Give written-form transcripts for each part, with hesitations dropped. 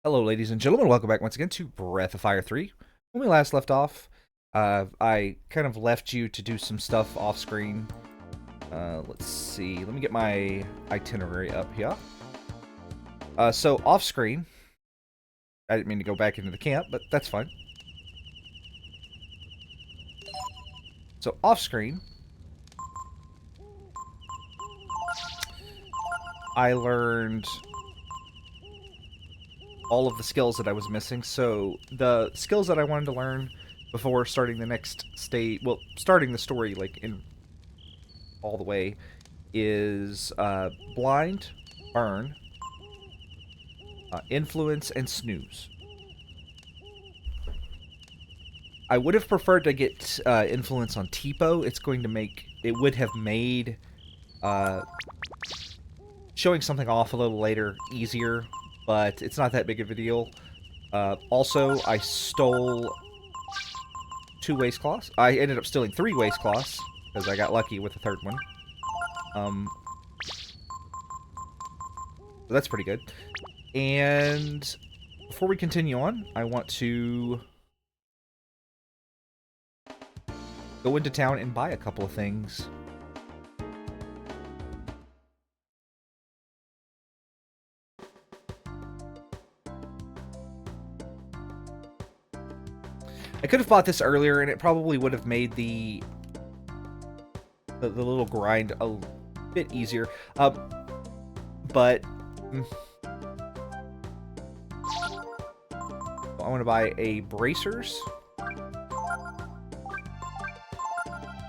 Hello, ladies and gentlemen. Welcome back once again to Breath of Fire 3. When we last left off, I kind of left you to do some stuff off screen. Let's see. Let me get my itinerary up here. So off screen, I didn't mean to go back into the camp, but that's fine. So off screen, I learned all of the skills that I was missing. So the skills that I wanted to learn before starting the next stage, well, starting the story like in all the way, is blind, burn, influence, and snooze. I would have preferred to get influence on Teepo. It would have made uh, showing something off a little later easier, but it's not that big of a deal. Also, I stole 2 waste cloths. I ended up stealing 3 waste cloths because I got lucky with the third one. So that's pretty good. And before we continue on, I want to go into town and buy a couple of things. I could have bought this earlier, and it probably would have made the little grind a bit easier. But I want to buy a bracers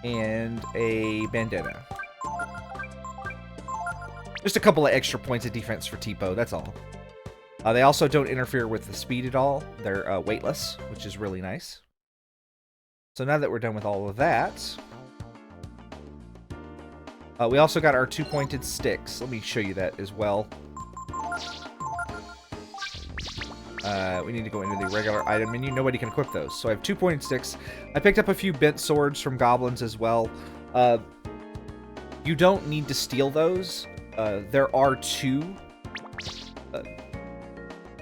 and a bandana. Just a couple of extra points of defense for Teepo, that's all. They also don't interfere with the speed at all. They're weightless, which is really nice. So now that we're done with all of that, we also got our 2-pointed sticks. Let me show you that as well. We need to go into the regular item menu. Nobody can equip those. So I have 2-pointed sticks. I picked up a few bent swords from goblins as well. You don't need to steal those. There are 2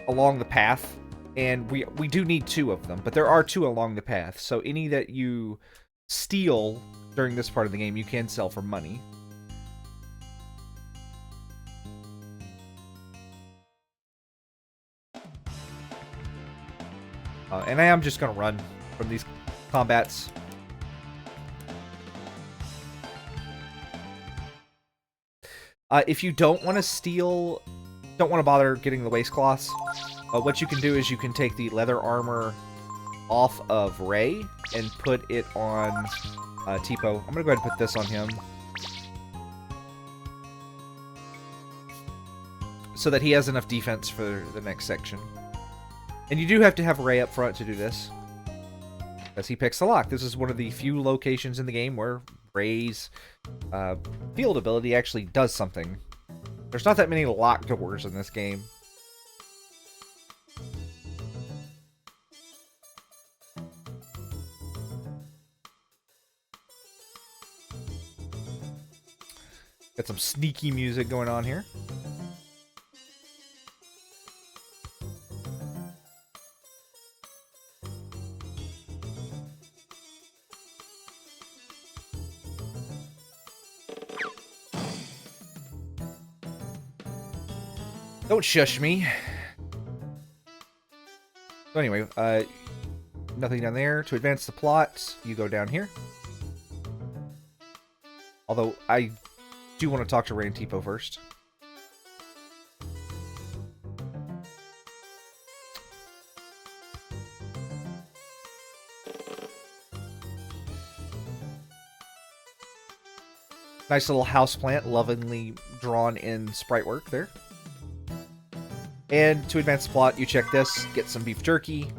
along the path, and we do need 2 of them, but there are 2 along the path. So any that you steal during this part of the game, you can sell for money. And I am just going to run from these combats. If you don't want to steal, don't want to bother getting the waist cloths, what you can do is you can take the leather armor off of Rei and put it on Teepo. I'm going to go ahead and put this on him, so that he has enough defense for the next section. And you do have to have Rei up front to do this, as he picks the lock. This is one of the few locations in the game where Rei's field ability actually does something. There's not that many locked doors in this game. Got some sneaky music going on here. Don't shush me. So anyway, nothing down there. To advance the plot, you go down here. Although, I do want to talk to Rei and Teepo first. Nice little house plant, lovingly drawn in sprite work there. And to advance the plot, you check this, get some beef jerky.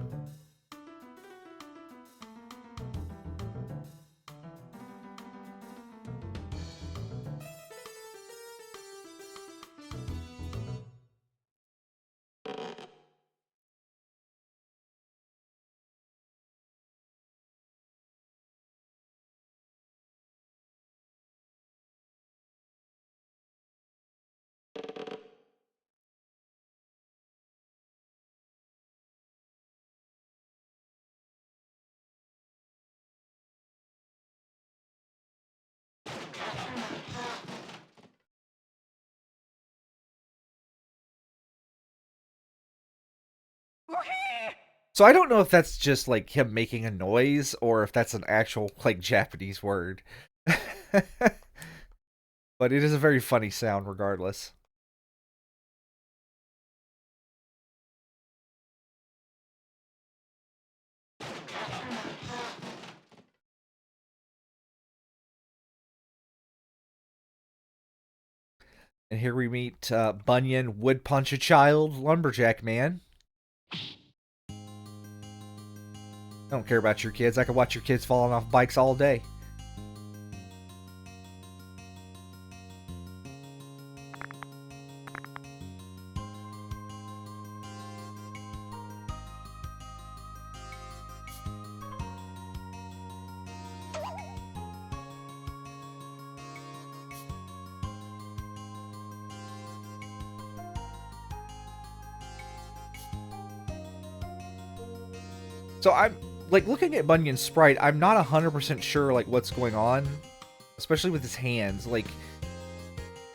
So I don't know if that's just like him making a noise or if that's an actual like Japanese word. But it is a very funny sound regardless. And here we meet Bunyan would punch a child lumberjack man. I don't care about your kids. I can watch your kids falling off bikes all day. So I'm like looking at Bunyan's sprite, I'm not 100% sure like what's going on, especially with his hands. Like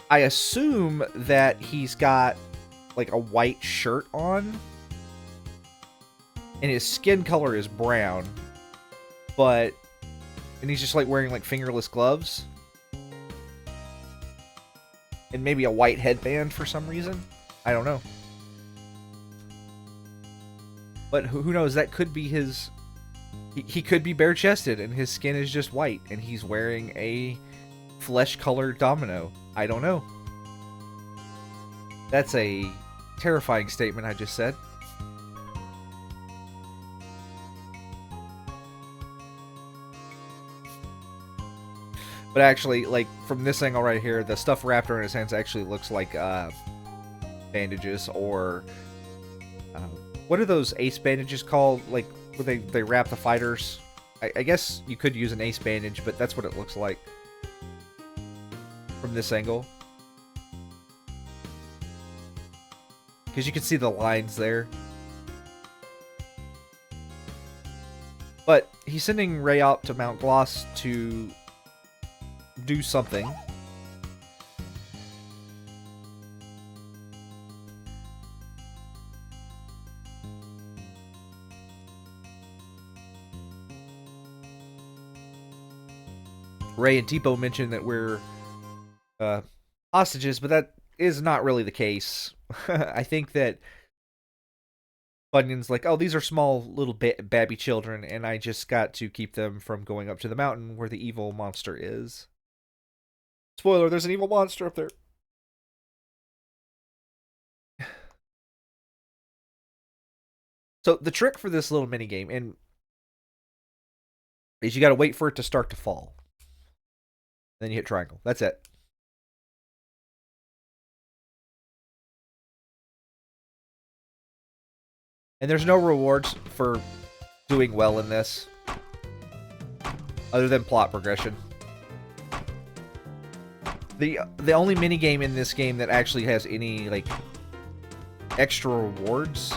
I assume that he's got like a white shirt on and his skin color is brown, but and he's just like wearing like fingerless gloves and maybe a white headband for some reason. I don't know. But who knows? That could be his... He could be bare-chested, and his skin is just white, and he's wearing a flesh-colored domino. I don't know. That's a terrifying statement I just said. But actually, like, from this angle right here, the stuff wrapped around his hands actually looks like bandages, or... what are those ace bandages called? Like, where they wrap the fighters? I guess you could use an ace bandage, but that's what it looks like from this angle. Because you can see the lines there. But he's sending Rei out to Mount Glaus to do something. Rei and Teepo mentioned that we're hostages, but that is not really the case. I think that Bunyan's like, oh, these are small little babby children, and I just got to keep them from going up to the mountain where the evil monster is. Spoiler, there's an evil monster up there. So the trick for this little minigame is you got to wait for it to start to fall. Then you hit triangle. That's it. And there's no rewards for doing well in this, other than plot progression. The only minigame in this game that actually has any like extra rewards,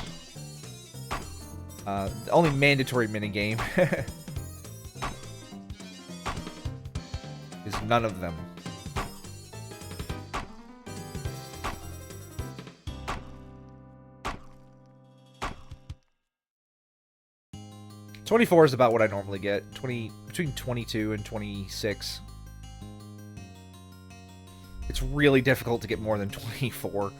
the only mandatory minigame is none of them. $24 is about what I normally get. Between 22 and 26. It's really difficult to get more than 24.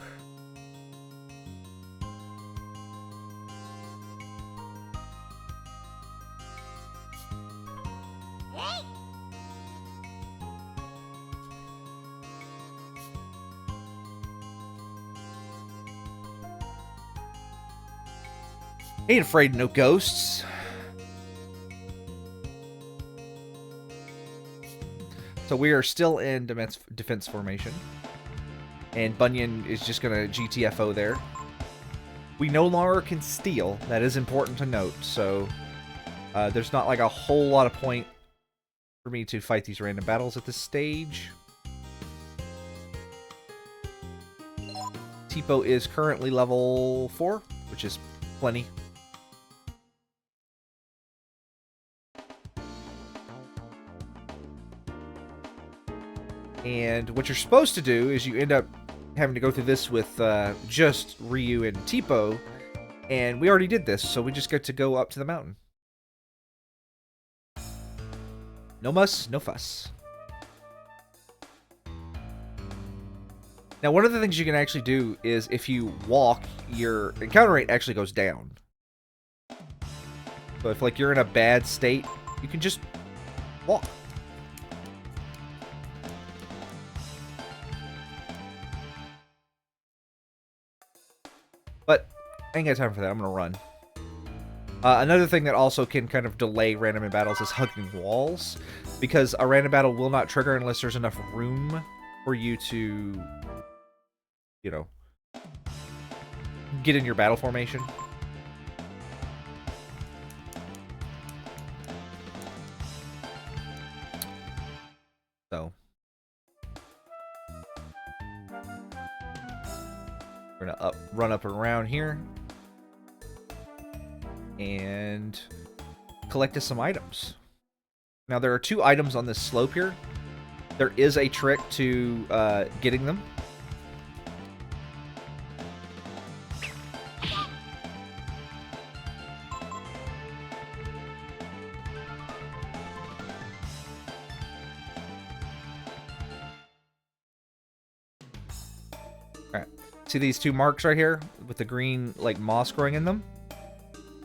Ain't afraid of no ghosts. So we are still in defense formation. And Bunyan is just going to GTFO there. We no longer can steal. That is important to note. So there's not like a whole lot of point for me to fight these random battles at this stage. Teepo is currently level 4, which is plenty. And what you're supposed to do is you end up having to go through this with just Ryu and Teepo, And we already did this, so we just get to go up to the mountain. No muss, no fuss. Now, one of the things you can actually do is if you walk, your encounter rate actually goes down. So if, like, you're in a bad state, you can just walk. But I ain't got time for that. I'm going to run. Another thing that also can kind of delay random battles is hugging walls, because a random battle will not trigger unless there's enough room for you to, you know, get in your battle formation. So we're gonna run up and around here and collect us some items. Now there are 2 items on this slope here. There is a trick to getting them. Alright. See these 2 marks right here with the green, like, moss growing in them?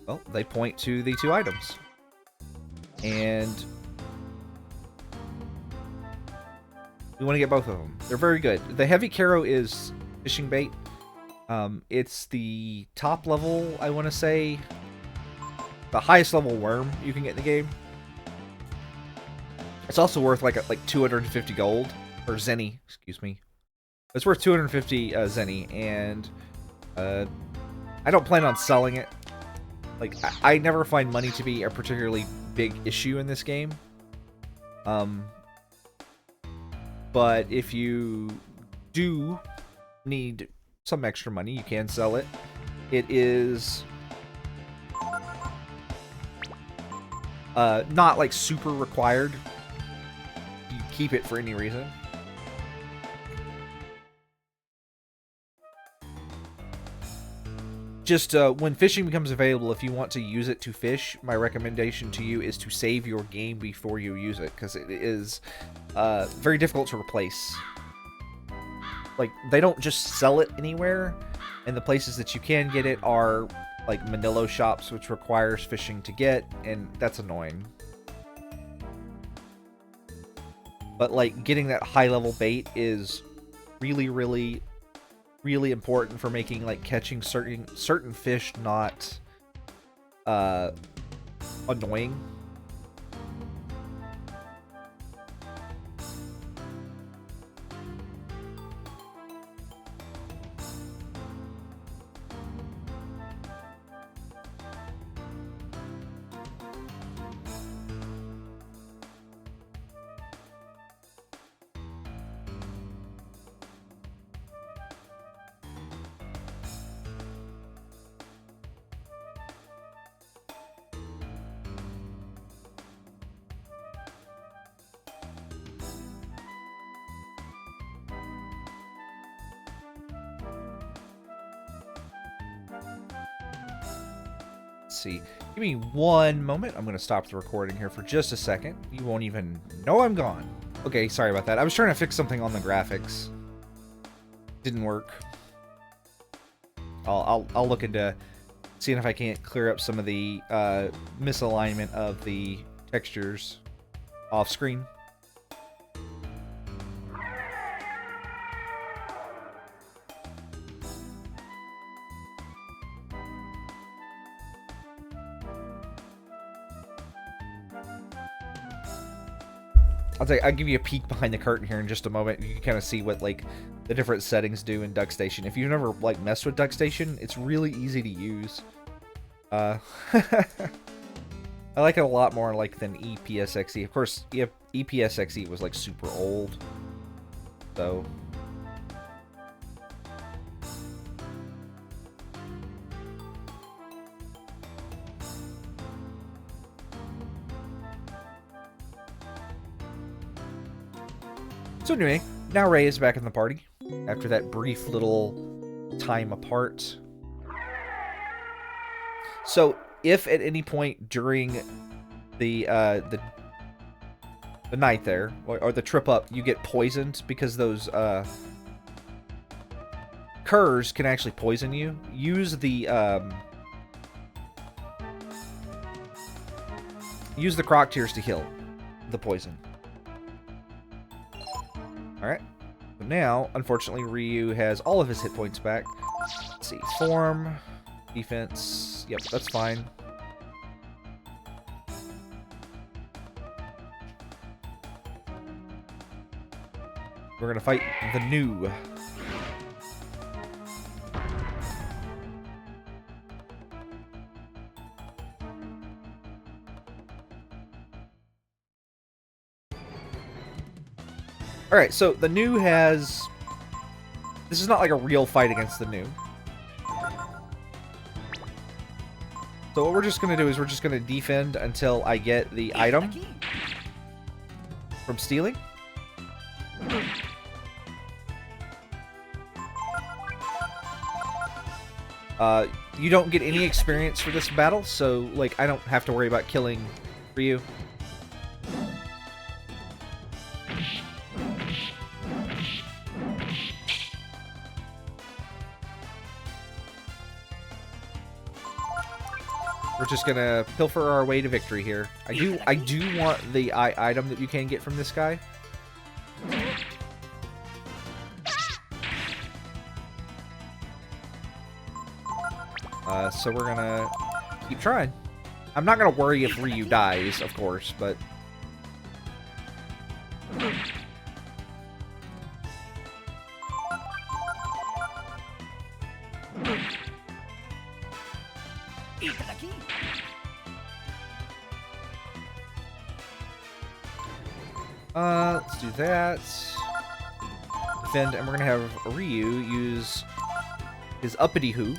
Well, they point to the 2 items. And we want to get both of them. They're very good. The heavy caro is fishing bait. It's the top level, I want to say, the highest level worm you can get in the game. It's also worth like 250 gold, or zenny, excuse me. It's worth 250 zenny, and I don't plan on selling it. Like, I never find money to be a particularly big issue in this game. But if you do need some extra money, you can sell it. It is not like super required. You keep it for any reason. Just when fishing becomes available, if you want to use it to fish, my recommendation to you is to save your game before you use it, because it is very difficult to replace. Like, they don't just sell it anywhere, and the places that you can get it are like Manilo shops, which requires fishing to get, and that's annoying. But like, getting that high level bait is really, really, really important for making, like, catching certain fish not annoying. See, give me one moment. I'm going to stop the recording here for just a second. You won't even know I'm gone. Okay, sorry about that. I was trying to fix something on the graphics. Didn't work. I'll look into seeing if I can't clear up some of the misalignment of the textures off screen. I'll give you a peek behind the curtain here in just a moment. You can kind of see what, like, the different settings do in DuckStation. If you've never, like, messed with DuckStation, it's really easy to use. I like it a lot more, like, than EPSXE. Of course, EPSXE was, like, super old. So So anyway, now Rei is back in the party after that brief little time apart. So if at any point during the night there, or the trip up, you get poisoned because those curs can actually poison you, use the croc tears to heal the poison. Alright. So now, unfortunately, Ryu has all of his hit points back. Let's see. Form, defense. Yep, that's fine. We're gonna fight the new. Alright, so the new has... This is not like a real fight against the new. So what we're just going to do is we're just going to defend until I get the item from stealing. You don't get any experience for this battle, so like I don't have to worry about killing Ryu. We're just gonna pilfer our way to victory here. I do want the item that you can get from this guy. So we're gonna keep trying. I'm not gonna worry if Ryu dies, of course, but... Let's do that. Defend, and we're gonna have Ryu use his uppity hoo.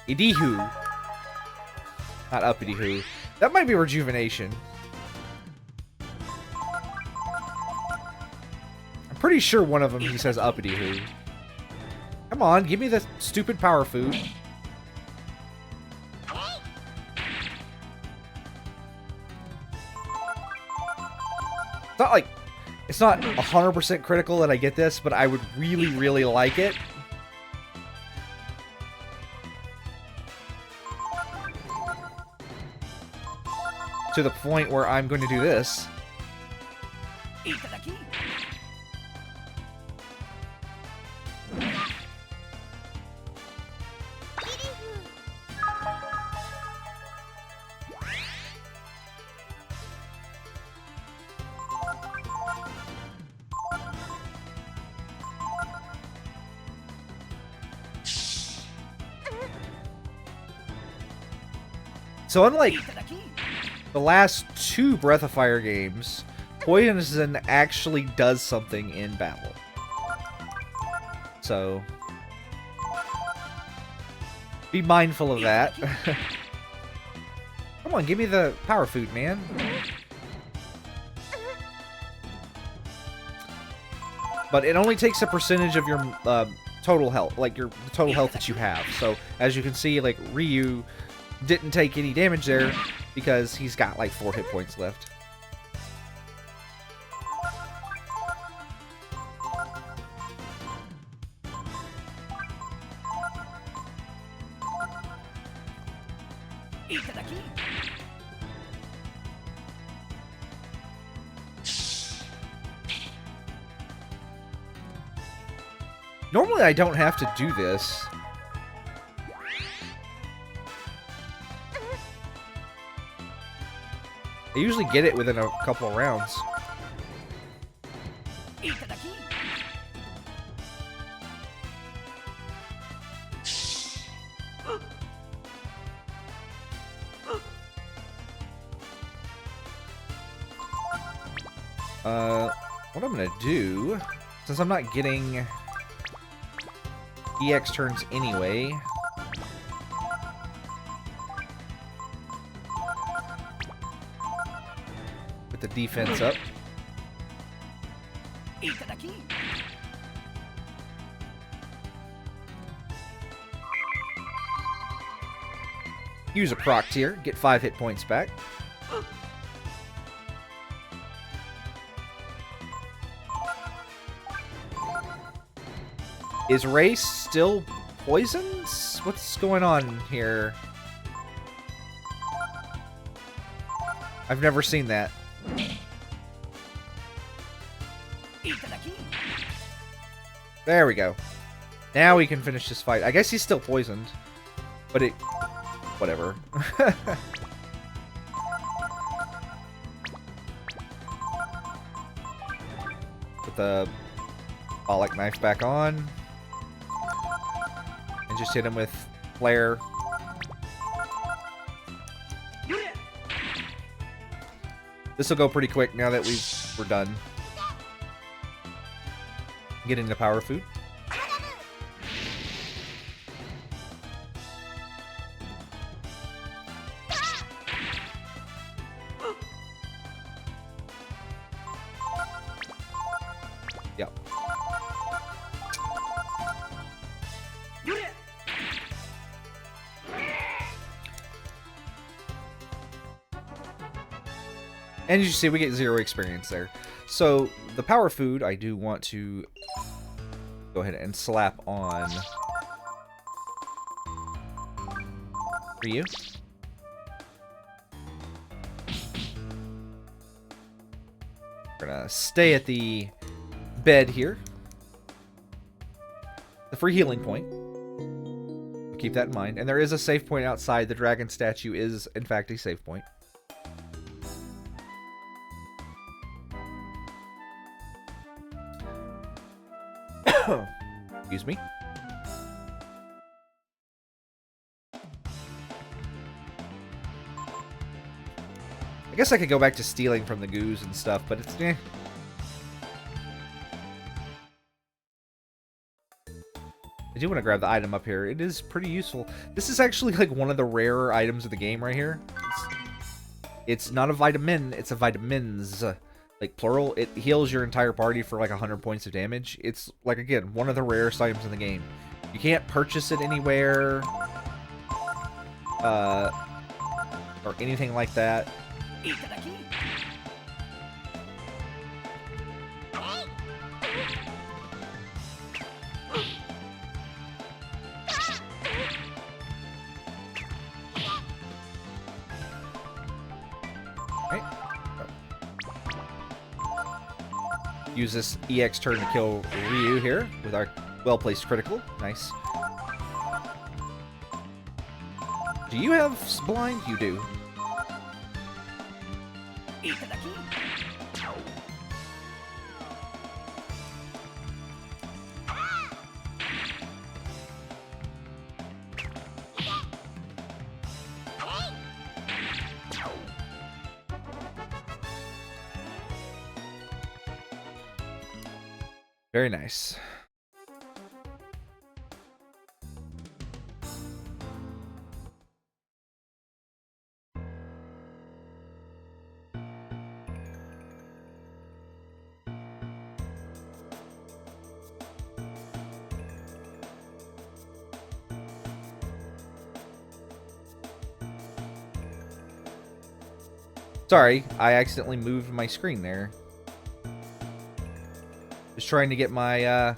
Idihu. Not uppity hoo. That might be rejuvenation. I'm pretty sure one of them he says uppity hoo. Come on, give me the stupid power food. It's not like... It's not 100% critical that I get this, but I would really, really like it. To the point where I'm going to do this. So unlike the last two Breath of Fire games, Poison actually does something in battle. So be mindful of that. Come on, give me the power food, man. But it only takes a percentage of your total health, like your total health that you have. So as you can see, like Ryu didn't take any damage there because he's got like 4 hit points left. Normally I don't have to do this. I usually get it within a couple of rounds. What I'm gonna do, since I'm not getting EX turns anyway, the defense up. Use a proc tier, get 5 hit points back. Is Rei still poisoned? What's going on here? I've never seen that. There we go. Now we can finish this fight. I guess he's still poisoned. But it... whatever. Put the Bollock knife back on. And just hit him with flare. This will go pretty quick now that we're done. Get into power food. Yep. And as you see, we get 0 experience there. So, the power food, I do want to go ahead and slap on Ryu. We're gonna stay at the bed here. The free healing point. Keep that in mind. And there is a save point outside. The dragon statue is, in fact, a save point. Excuse me. I guess I could go back to stealing from the goos and stuff, but it's eh. I do want to grab the item up here. It is pretty useful. This is actually like one of the rarer items of the game right here. It's not a vitamin, it's a vitamins. Like plural, it heals your entire party for like 100 points of damage. It's like, again, one of the rarest items in the game. You can't purchase it anywhere, or anything like that. Use this EX turn to kill Ryu here with our well-placed critical. Nice. Do you have blind? You do. Very nice. Sorry, I accidentally moved my screen there. Just trying to get my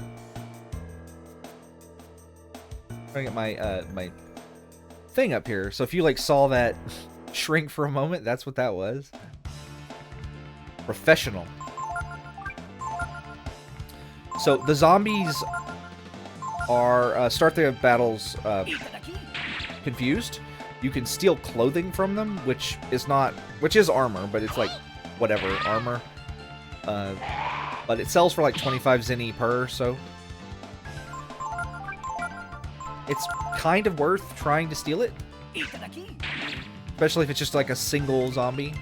my thing up here. So if you like saw that shrink for a moment, that's what that was. Professional. So the zombies are start their battles confused. You can steal clothing from them, which is armor, but it's like whatever armor. But it sells for like 25 zenny per, so it's kind of worth trying to steal it. Especially if it's just like a single zombie.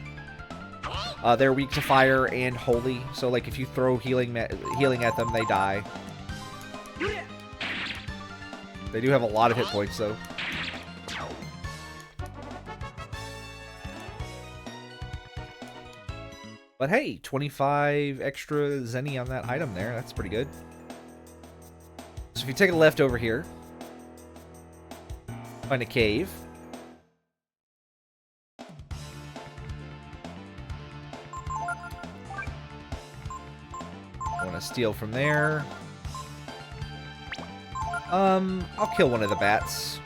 They're weak to fire and holy, so like if you throw healing at them, they die. They do have a lot of hit points though. But hey, 25 extra zenny on that item there. That's pretty good. So if you take a left over here, find a cave. I want to steal from there. I'll kill one of the bats.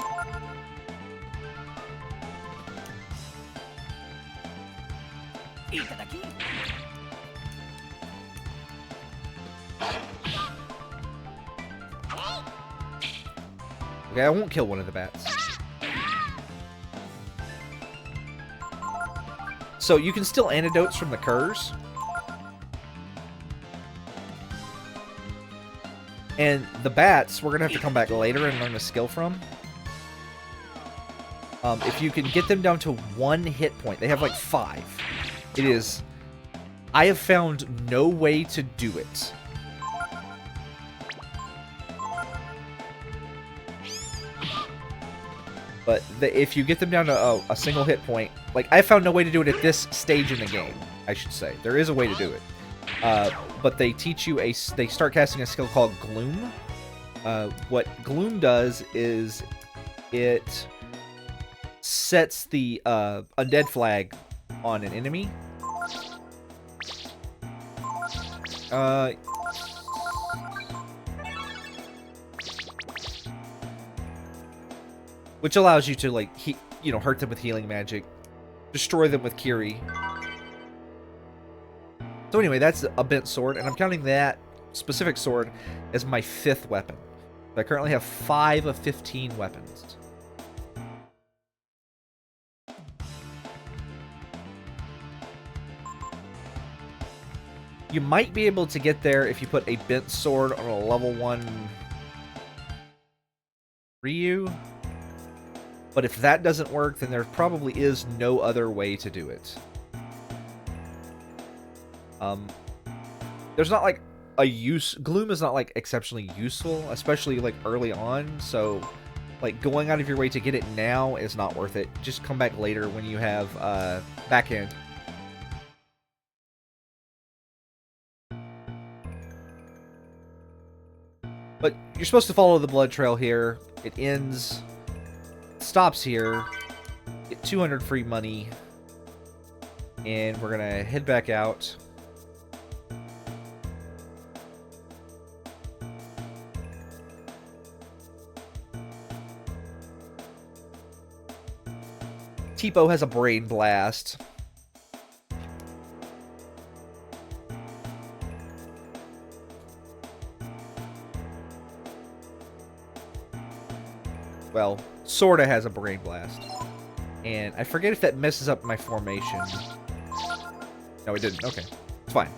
Okay, I won't kill one of the bats. So you can steal antidotes from the curs. And the bats, we're going to have to come back later and learn a skill from. If you can get them down to 1 hit point, they have like 5. It is... I have found no way to do it. But if you get them down to a single hit point, like, I found no way to do it at this stage in the game, I should say. There is a way to do it. But they teach you they start casting a skill called Gloom. What Gloom does is it sets the undead flag on an enemy. Which allows you to, like, hurt them with healing magic, destroy them with Kiri. So anyway, that's a bent sword, and I'm counting that specific sword as my 5th weapon. I currently have 5 of 15 weapons. You might be able to get there if you put a bent sword on a level 1 Ryu. But if that doesn't work, then there probably is no other way to do it. There's not like a Gloom is not like exceptionally useful, especially like early on. So, like, going out of your way to get it now is not worth it. Just come back later when you have backhand. But you're supposed to follow the blood trail here. It ends, stops here. Get 200 free money, and we're gonna head back out. Teepo has a brain blast. Well, sorta has a brain blast. And I forget if that messes up my formation. No, it didn't. Okay. It's fine.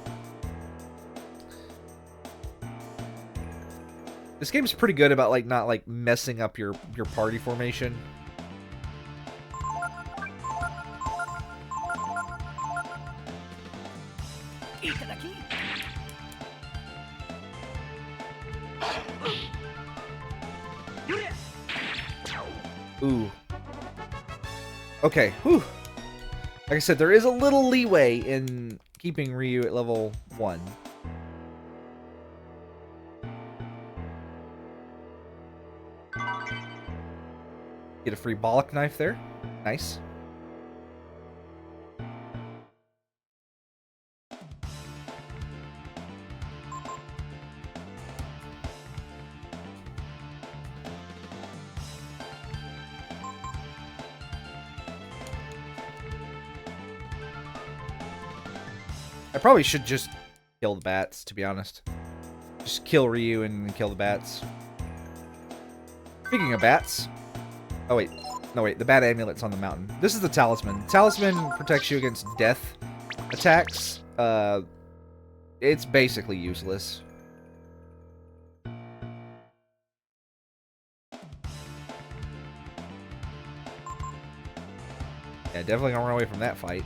This game is pretty good about, like, not, like, messing up your party formation. Ooh. Okay, whew. Like I said, there is a little leeway in keeping Ryu at level 1. Get a free bollock knife there. Nice. I probably should just kill the bats, to be honest. Just kill Ryu and kill the bats. Speaking of bats... Oh, wait. No, wait. The bat amulet's on the mountain. This is the talisman. Talisman protects you against death attacks. It's basically useless. Yeah, definitely gonna run away from that fight.